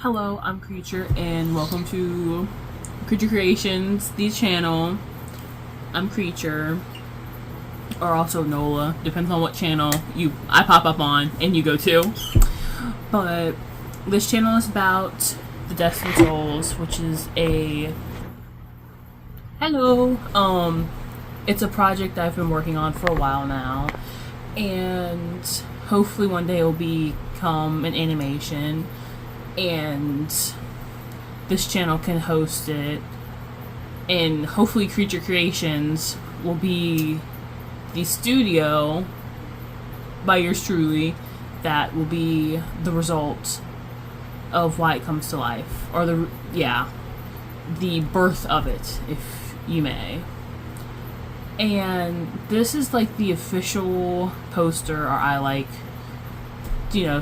Hello, I'm Creature, and welcome to Creature Creations, the channel. I'm Creature, or also Nola, depends on what channel I pop up on and you go to. But this channel is about the Destined Souls, which is it's a project I've been working on for a while now, and hopefully one day it will become an animation. And this channel can host it, and hopefully Creature Creations will be the studio by yours truly that will be the result of why it comes to life, or the birth of it, if you may. And this is like the official poster, or I like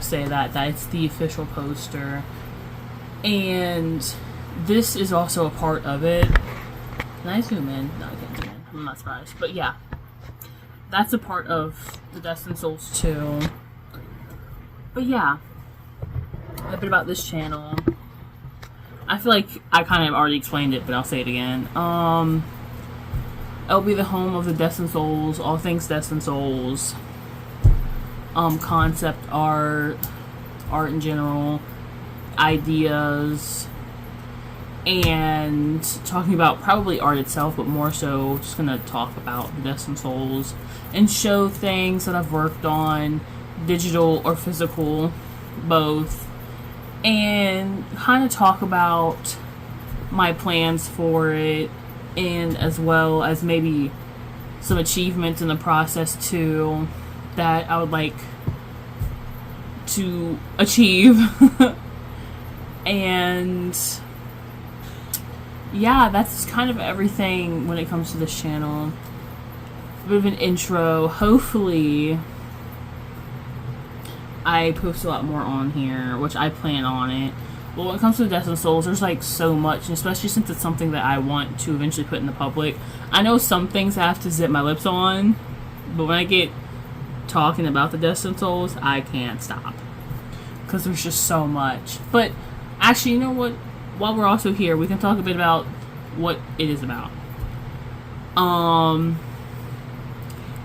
say that it's the official poster, and this is also a part of it. Can I zoom in? No, I can't zoom in. I'm not surprised, but yeah, that's a part of the Destined Souls too. But yeah, a bit about this channel. I feel like I kind of already explained it, but I'll say it again. It'll be the home of the Destined Souls, all things Destined Souls. Concept art in general, ideas, and talking about probably art itself, but more so just gonna talk about the Destined Souls and show things that I've worked on, digital or physical, both, and kind of talk about my plans for it, and as well as maybe some achievements in the process too that I would like to achieve. And yeah, that's kind of everything when it comes to this channel. A bit of an intro. Hopefully I post a lot more on here, which I plan on it. But when it comes to the Destined Souls, there's like so much, and especially since it's something that I want to eventually put in the public. I know some things I have to zip my lips on, but when I get talking about the Destined Souls, I can't stop, because there's just so much. But actually, you know what, while we're also here, we can talk a bit about what it is about. Kind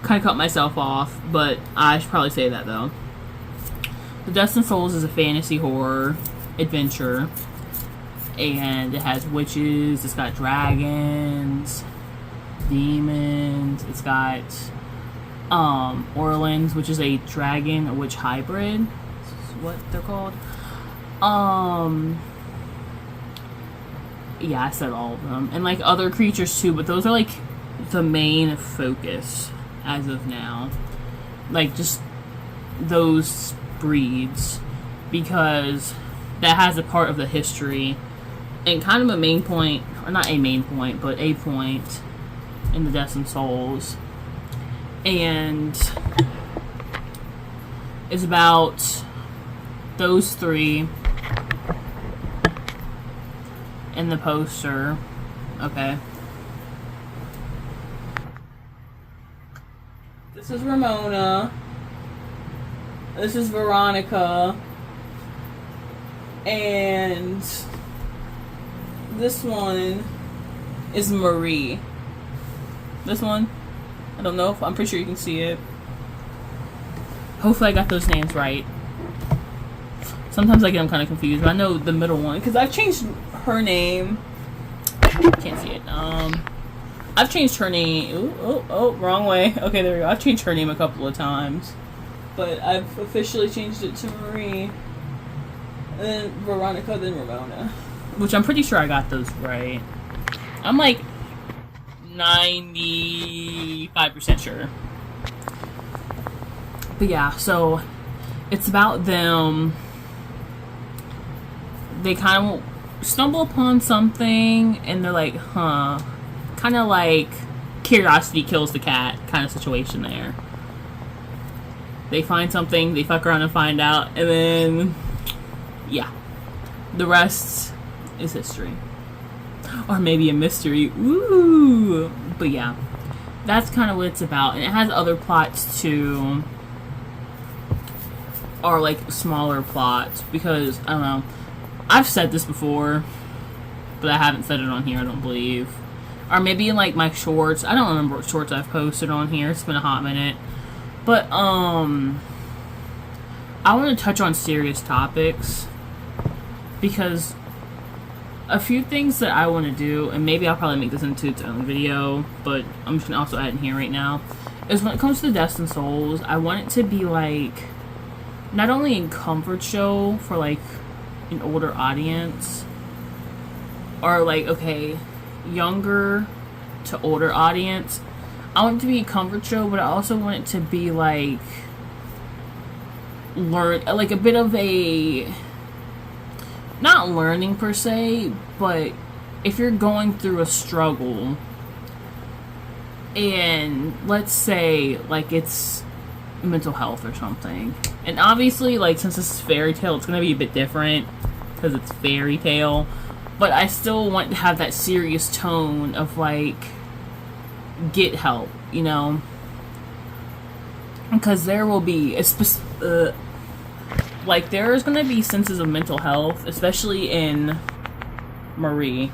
of cut myself off, but I should probably say that though. The Destined Souls is a fantasy horror adventure, and it has witches, it's got dragons, demons, it's got Orlins, which is a dragon, a witch hybrid. This is what they're called. Yeah, I said all of them. And like other creatures too, but those are like the main focus as of now. Like just those breeds, because that has a part of the history and kind of a main point, or not a main point, but a point in the Destined Souls. And it's about those three in the poster. Okay. This is Ramona. This is Veronica. And this one is Marie. This one, I don't know if I'm pretty sure you can see it. Hopefully I got those names right. Sometimes I get them kind of confused, but I know the middle one because I've changed her name. Can't see it. I've changed her name. Oh, wrong way. Okay, there we go. I've changed her name a couple of times, but I've officially changed it to Marie, and then Veronica, then Ramona, which I'm pretty sure I got those right. I'm like 95% sure. But yeah, so it's about them. They kind of stumble upon something and they're like, huh. Kind of like curiosity kills the cat kind of situation there. They find something, they fuck around and find out, and then, yeah. The rest is history. Or maybe a mystery. Ooh. But yeah, that's kind of what it's about. And it has other plots too. Or like smaller plots, because I don't know, I've said this before, but I haven't said it on here, I don't believe. Or maybe in like my shorts. I don't remember what shorts I've posted on here. It's been a hot minute. But I want to touch on serious topics because a few things that I want to do, and maybe I'll probably make this into its own video, but I'm just going to also add it in here right now, is when it comes to Destined Souls, I want it to be like not only a comfort show for like an older audience, or like, okay, younger to older audience. I want it to be a comfort show, but I also want it to be like like a bit of a, not learning per se, but if you're going through a struggle and let's say like it's mental health or something, and obviously like since this is fairy tale, it's gonna be a bit different because it's fairy tale, but I still want to have that serious tone of like, get help, you know, because there will be like there's gonna be senses of mental health, especially in Marie,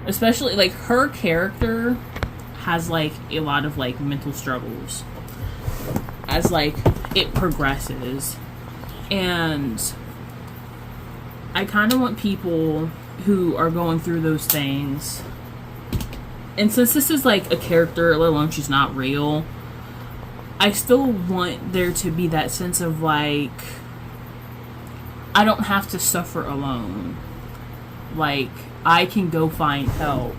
especially like her character has like a lot of like mental struggles as like it progresses, and I kind of want people who are going through those things, and since this is like a character, let alone she's not real, I still want there to be that sense of like, I don't have to suffer alone. Like, I can go find help.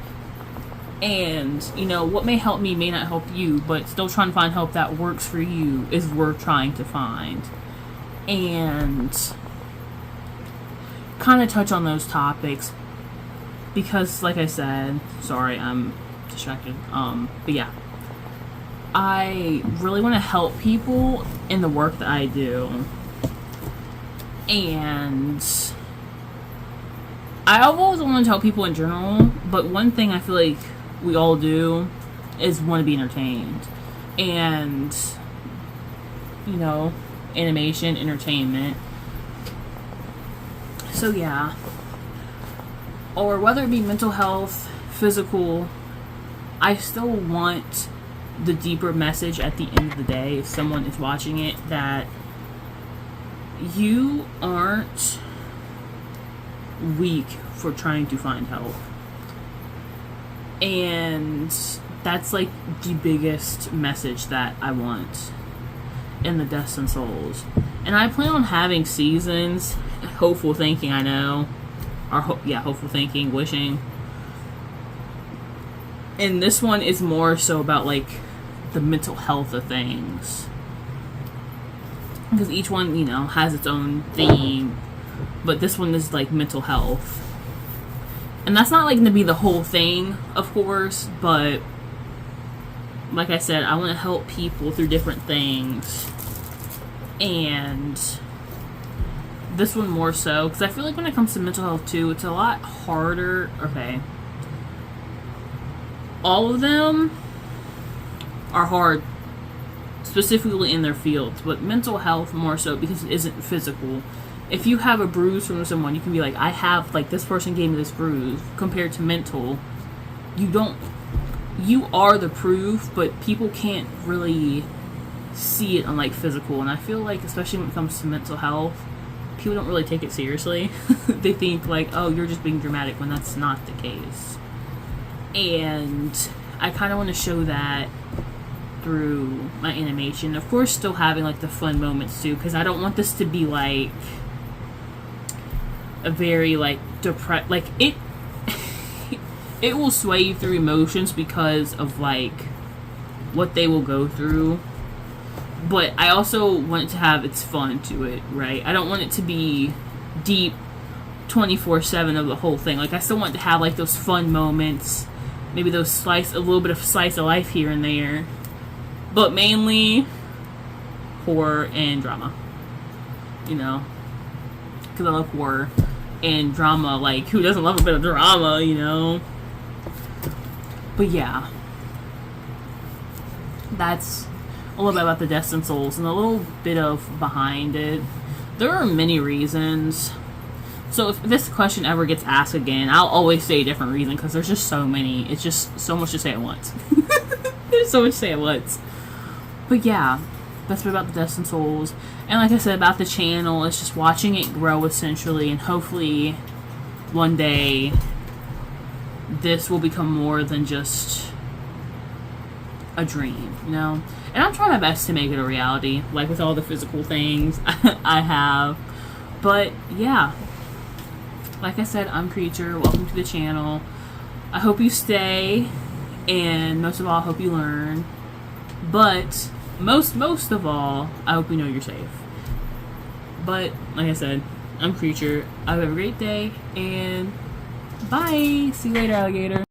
And, you know, what may help me may not help you, but still trying to find help that works for you is worth trying to find. And kind of touch on those topics because, like I said, sorry, I'm distracted. But yeah, I really want to help people in the work that I do. And I've always wanted to help people in general, but one thing I feel like we all do is want to be entertained. And, you know, animation, entertainment. So yeah. Or whether it be mental health, physical, I still want the deeper message at the end of the day, if someone is watching it, that you aren't weak for trying to find help. And that's like the biggest message that I want in the Destined Souls. And I plan on having seasons, hopeful thinking, I know, or hopeful thinking, wishing. And this one is more so about like the mental health of things, because each one, you know, has its own theme, but this one is like mental health. And that's not like going to be the whole thing, of course, but like I said, I want to help people through different things. And this one more so, because I feel like when it comes to mental health too, it's a lot harder. Okay, all of them are hard, specifically in their fields, but mental health more so because it isn't physical. If you have a bruise from someone, you can be like, I have, like, this person gave me this bruise. Compared to mental, you are the proof, but people can't really see it unlike physical. And I feel like, especially when it comes to mental health, people don't really take it seriously. They think like, oh, you're just being dramatic, when that's not the case. And I kind of want to show that through my animation. Of course, still having like the fun moments too, because I don't want this to be like a very like depressed, like it it will sway you through emotions because of like what they will go through, but I also want it to have its fun to it, right? I don't want it to be deep 24/7 of the whole thing. Like, I still want to have like those fun moments, maybe those a little bit of slice of life here and there, but mainly horror and drama, you know, because I love horror and drama. Like, who doesn't love a bit of drama, you know? But yeah, that's a little bit about the Destined Souls and a little bit of behind it. There are many reasons. So if this question ever gets asked again, I'll always say a different reason because there's just so many. It's just so much to say at once. There's so much to say at once. But yeah, that's about the Destined Souls. And like I said about the channel, it's just watching it grow essentially, and hopefully one day this will become more than just a dream, you know? And I'm trying my best to make it a reality, like with all the physical things I have. But yeah, like I said, I'm Creature. Welcome to the channel. I hope you stay, and most of all, I hope you learn. But most of all, I hope you know you're safe. But like I said, I'm Creature. I hope you have a great day, and bye. See you later, alligator.